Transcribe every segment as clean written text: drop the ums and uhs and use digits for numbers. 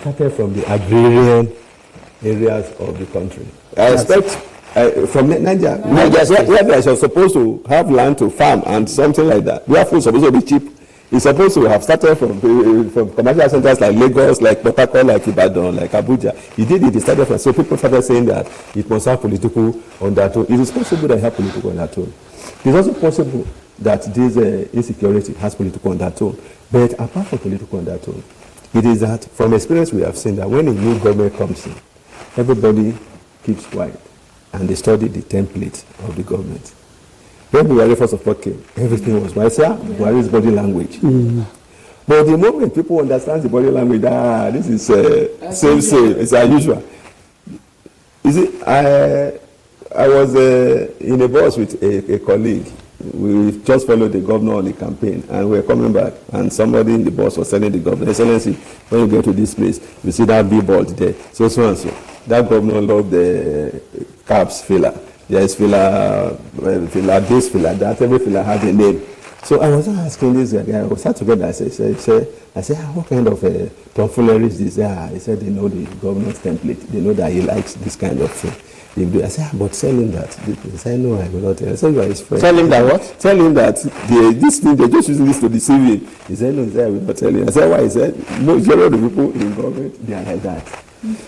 started from the agrarian areas of the country. I expect from Nigeria, where you're supposed to have land to farm and something like that, where food is supposed to be cheap. It's supposed to have started from commercial centers like Lagos, like Port Harcourt, like Ibadan, like Abuja. He did it, he started from, so people started saying that it must have political undertone. It is possible that it has political undertone. It is also possible that this insecurity has political undertone. But apart from political undertone, it is that from experience we have seen that when a new government comes in, everybody keeps quiet and they study the template of the government. When Buhari first of all came, everything was right. Buhari's body language. But the moment people understand the body language, this is same, it's unusual. You see, I was in a bus with a colleague. We just followed the governor on the campaign, and we were coming back, and somebody in the bus was telling the governor, Excellency, when you get to this place, you see that billboard there, so and so. That governor loved the cabs filler. There's filler, this filler, that, every filler had a name. So I was asking this guy, we sat together, I said, what kind of tomfoolery is this? He said, they know the governor's template. They know that he likes this kind of thing. I said, but tell him that. He said, no, I will not tell him. I said, you are his friend. Tell him that what? Tell him that this thing, they're just using this to deceive him. He said, no, I will not tell him. I said, why? He said, no, generally the people in government, they are like that.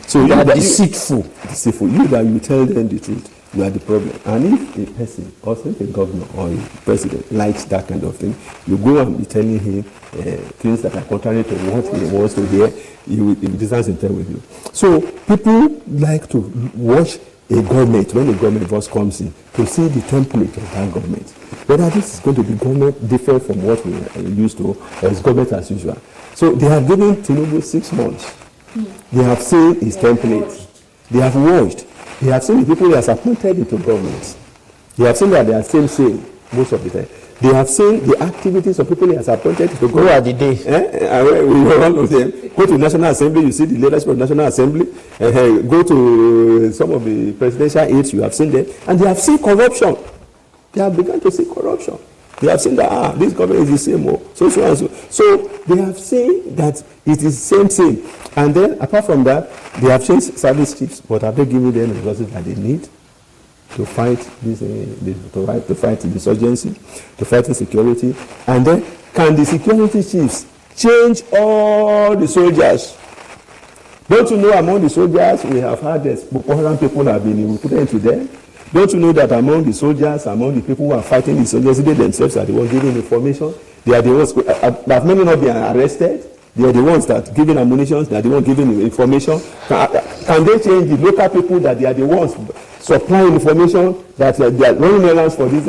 So they are deceitful. Deceitful. You that you tell them the truth, you are the problem. And if a person, or if a governor or a president likes that kind of thing, you go and be telling him things that are contrary to what he wants to hear, he will distance himself with you. So people like to watch a government, when a government first comes in, to see the template of that government. Whether this is going to be government different from what we are used to, or is government as usual. So they have given Tinubu 6 months. They have seen his template. They have watched. They have seen the people he has appointed into government. They have seen that they are still same most of the time. They have seen the activities of people he has appointed to government. Who are the days? We were one of them. Go to National Assembly, you see the leadership of National Assembly. Go to some of the presidential aides, you have seen them. And they have seen corruption. They have begun to see corruption. They have seen that, this government is the same. So they have seen that it is same. And then, apart from that, they have changed service chiefs, but have they given them the resources that they need to fight this, to fight the insurgency, to fight insecurity? And then, can the security chiefs change all the soldiers? Don't you know among the soldiers we have had Boko Haram people have been recruited into them? Don't you know that among the soldiers, among the people who are fighting the insurgency, they themselves are the ones giving information? They are the ones that may not be arrested. They are the ones that giving ammunition. They are the ones giving information. Can they change the local people that they are the ones supplying information that they are running errands for these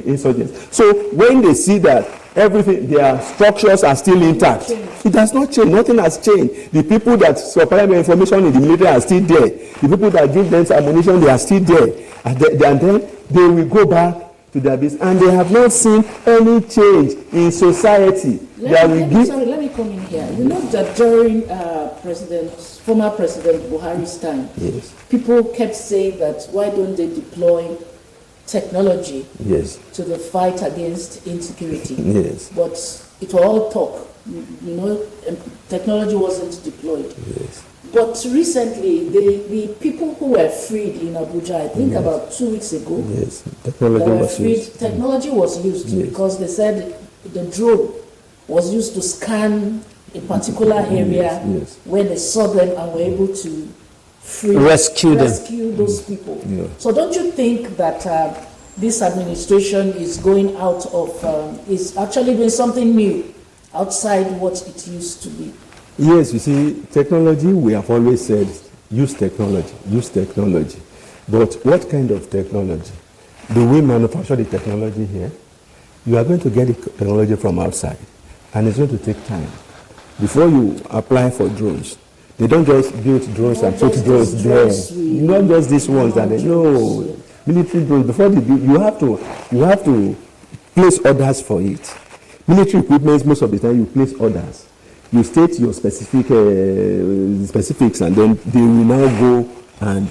insurgents? So when they see that everything, their structures are still intact, it has not changed. Nothing has changed. The people that supply the information in the military are still there. The people that give them ammunition, they are still there. And then they will go back to their business, and they have not seen any change in society. Let me come in here. You know that during former President Buhari's time, yes, people kept saying that why don't they deploy technology, yes, to the fight against insecurity? Yes. But it was all talk. You know, technology wasn't deployed. Yes. But recently, the people who were freed in Abuja, I think about 2 weeks ago, yes, technology was used yes, because they said the drone was used to scan a particular area, yes, where they saw them and were able to rescue those people. Yeah. So don't you think that this administration is going out of, is actually doing something new outside what it used to be? Yes, you see, technology, we have always said, use technology. But what kind of technology? Do we manufacture the technology here? You are going to get the technology from outside, and it's going to take time. Before you apply for drones, they don't just build drones and put drones there. Not just these ones that they know. Military drones, before they build, you have to place orders for it. Military equipment, most of the time you place orders. You state your specifics, and then they will now go and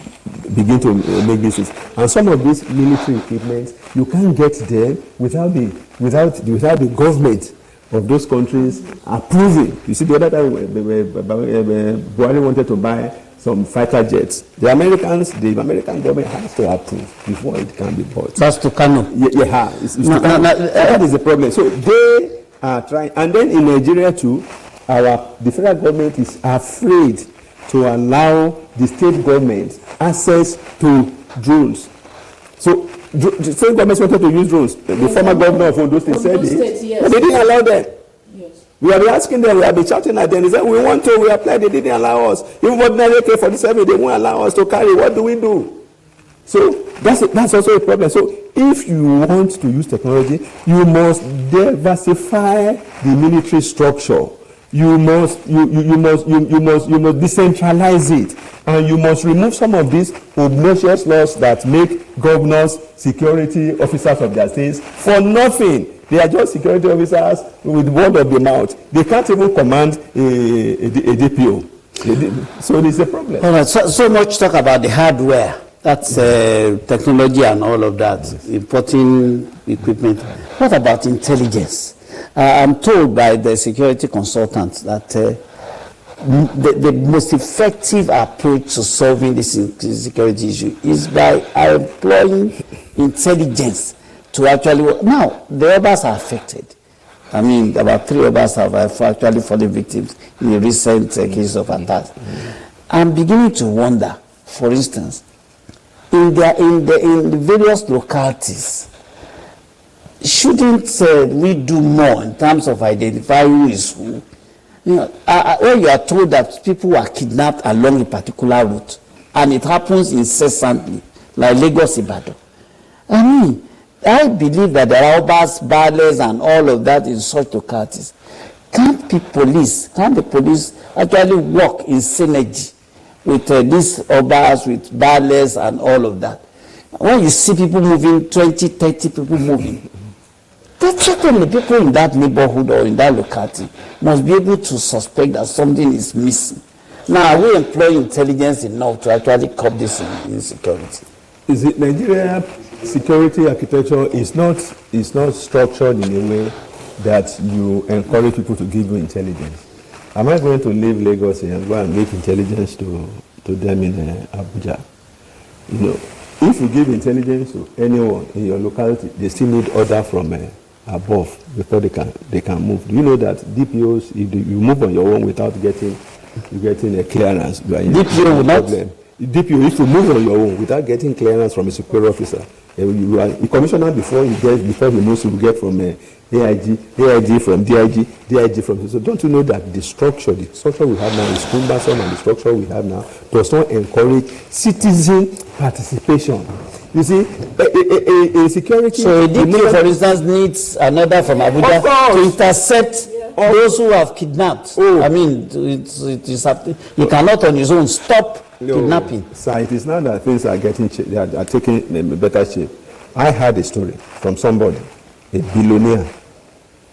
begin to make business. And some of these military equipment, you can't get them without the government of those countries approving. You see, the other time Buhari wanted to buy some fighter jets. The American government has to approve before it can be bought. That's to Kano. Yeah, that is the problem. So they are trying. And then in Nigeria too, the federal government is afraid to allow the state government access to drones. So the state government wanted to use drones. The former governor of Ondo State said it. Yes. But they didn't allow them. Yes. We have been asking them, we have been shouting at them. They said, we want to, we applied, they didn't allow us. Even ordinary AK-47, they won't allow us to carry. What do we do? So that's also a problem. So if you want to use technology, you must diversify the military structure. You must decentralize it, and you must remove some of these obnoxious laws that make governors security officers of their states for nothing. They are just security officers with word of the mouth. They can't even command a DPO. So there's a problem. All right. So much talk about the hardware. That's technology and all of that, importing equipment. What about intelligence? I'm told by the security consultants that the most effective approach to solving this security issue is by employing intelligence to actually work. Now, the others are affected. I mean, about 3 of us have actually fallen victims in a recent case of attacks. I'm beginning to wonder, for instance, in the various localities, shouldn't we do more in terms of identifying who is who? You know, when you are told that people are kidnapped along a particular route, and it happens incessantly, like Lagos Ibadan. I mean, I believe that there are obas, battles, and all of that in such localities. Can't the police actually work in synergy with these obas, with battles, and all of that? When you see people moving, 20, 30 people moving, certainly people in that neighborhood or in that locality must be able to suspect that something is missing. Now, are we employing intelligence enough to actually curb this insecurity? Is it Nigeria security architecture is not structured in a way that you encourage people to give you intelligence? Am I going to leave Lagos and go and make intelligence to them in Abuja? You know, if you give intelligence to anyone in your locality, they still need order from above before they can move. Do you know that DPOs, if you move on your own without getting a clearance, you are in DPO a problem. DPO, if you move on your own without getting clearance from a superior officer, you are a commissioner before he moves, you get from AIG from DIG from. So don't you know that the structure we have now is cumbersome, and the structure we have now does not encourage citizen participation. You see, a security. So a DPO, for instance, needs another from Abuja to intercept those who have kidnapped. I mean, it is he cannot on his own stop kidnapping. Sir, it is now that things are taking a better shape. I heard a story from somebody, a billionaire,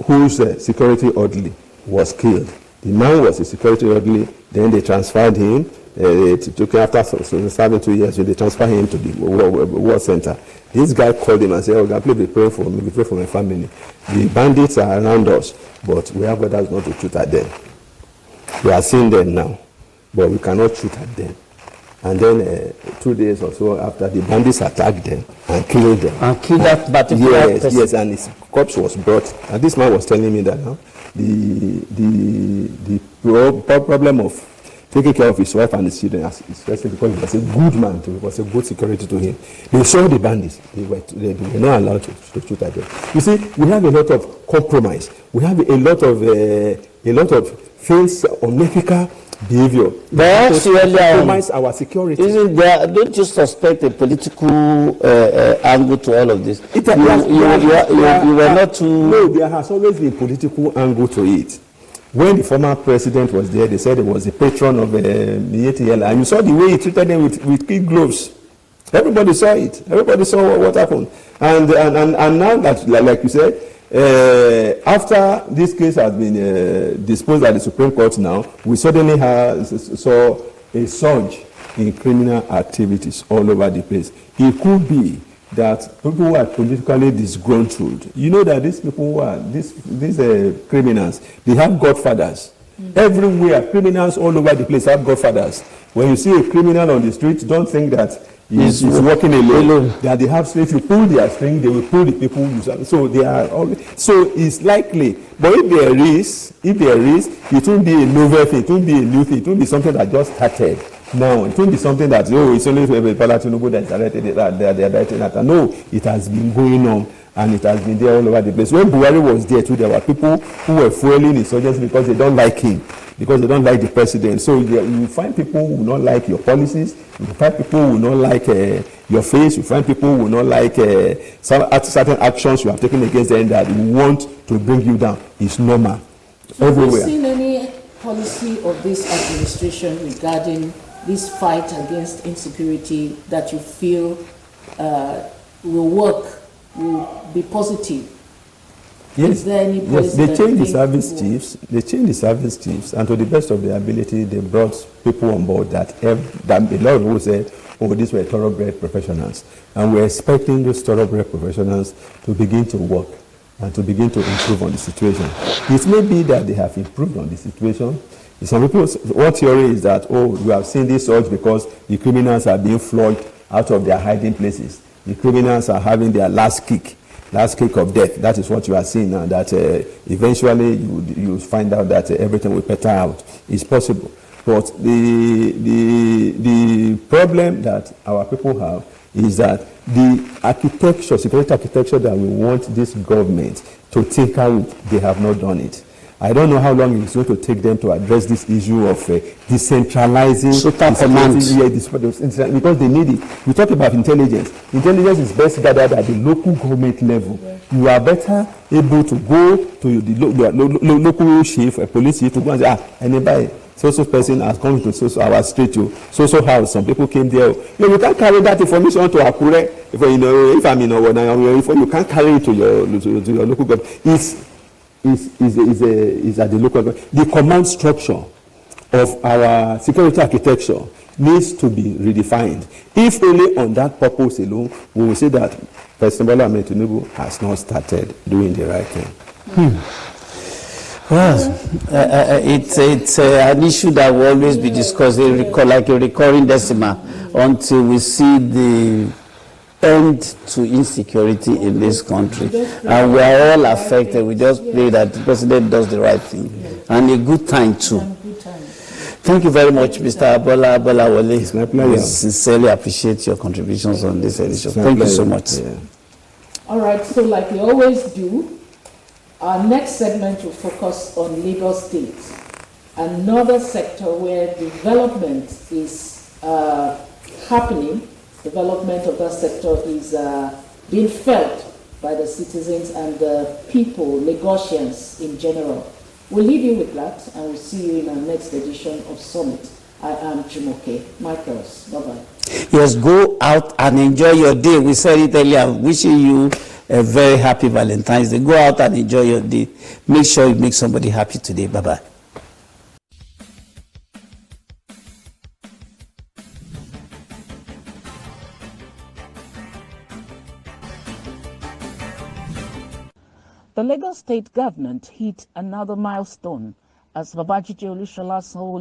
whose security orderly was killed. The man was a security orderly. Then they transferred him. It took him after serving 2 years. So they transferred him to the war center. This guy called him and said, "Oh God, please pray for me. Pray for my family. The bandits are around us, but we have orders not to shoot at them. We are seeing them now, but we cannot shoot at them." And then 2 days or so after, the bandits attacked them and killed them. And killed that particular person. Yes, and his corpse was brought. And this man was telling me that now the problem of taking care of his wife and his children, especially because he was a good man, he was a good security to him. They saw the bandits. They were not allowed to shoot at them. You see, we have a lot of compromise. We have a lot of things, unethical behavior. But compromise our security. Isn't there? Don't you suspect a political angle to all of this? You were not too. No, there has always been political angle to it. When the former president was there, they said he was a patron of Mietiela, and you saw the way he treated them with kid gloves. Everybody saw it. Everybody saw what happened. And now that, like you said, after this case has been disposed at the Supreme Court now, we suddenly saw a surge in criminal activities all over the place. It could be that people who are politically disgruntled, you know that these people who are, these criminals, they have godfathers. Everywhere, criminals all over the place have godfathers. When you see a criminal on the street, don't think that he's walking alone. That they have, if you pull their string, they will pull the people. So they are always, so it's likely. But if there is, it won't be a novel thing, it won't be a new thing, it won't be something that just started. No, it won't be something that, it's only Bala Tinubu that is directed that they are directing at. No, it has been going on. And it has been there all over the place. When Buhari was there too, there were people who were fueling insurgency because they don't like him, because they don't like the president. So you find people who will not like your policies, you find people who will not like your face, you find people who will not like certain actions you have taken against them that want to bring you down. It's normal. So everywhere. Have you seen any policy of this administration regarding this fight against insecurity that you feel will work? Will be positive? Yes. Is there any policy? Yes, they changed the service chiefs. They changed the service chiefs, and to the best of their ability, they brought people on board that a lot of people said, "Oh, these were thoroughbred professionals," and we're expecting those thoroughbred professionals to begin to work and to begin to improve on the situation. It may be that they have improved on the situation. Some people, one theory is that, we have seen this surge because the criminals are being flogged out of their hiding places. The criminals are having their last kick of death. That is what you are seeing now, that eventually you find out that everything will peter out. It's possible. But the problem that our people have is that the architecture, security architecture that we want this government to tinker with, they have not done it. I don't know how long it's going to take them to address this issue of decentralizing command. Because they need it. We talk about intelligence. Intelligence is best gathered at the local government level. Yeah. You are better able to go to the local chief, a police chief, to go and say, anybody, so person has come to our street, so house. Some people came there. You can't carry that information to Akure. If I'm in Owo, you can't carry it to your local government. Is at the local government. The command structure of our security architecture needs to be redefined. If only on that purpose alone, we will say that President Bola Ahmed Tinubu has not started doing the right thing. Well, it's an issue that will always be discussed, like a recurring decimal, until we see the end to insecurity in this country. And we are all affected. We just pray that the president does the right thing. And a good time too. Thank you very much, Mr. Bola Wole. It's my pleasure. We sincerely appreciate your contributions on this edition. Thank you so much. Yeah. All right, so like we always do, our next segment will focus on Lagos State, another sector where development is happening. Development of that sector is being felt by the citizens and the people, Lagosians in general. We'll leave you with that, and we'll see you in our next edition of Summit. I am Jumoke Michaels. Bye-bye. Yes, go out and enjoy your day. We said it earlier. Wishing you a very happy Valentine's Day. Go out and enjoy your day. Make sure you make somebody happy today. Bye-bye. The Lagos state government hit another milestone as Babajide Olusola Sanwo-Olu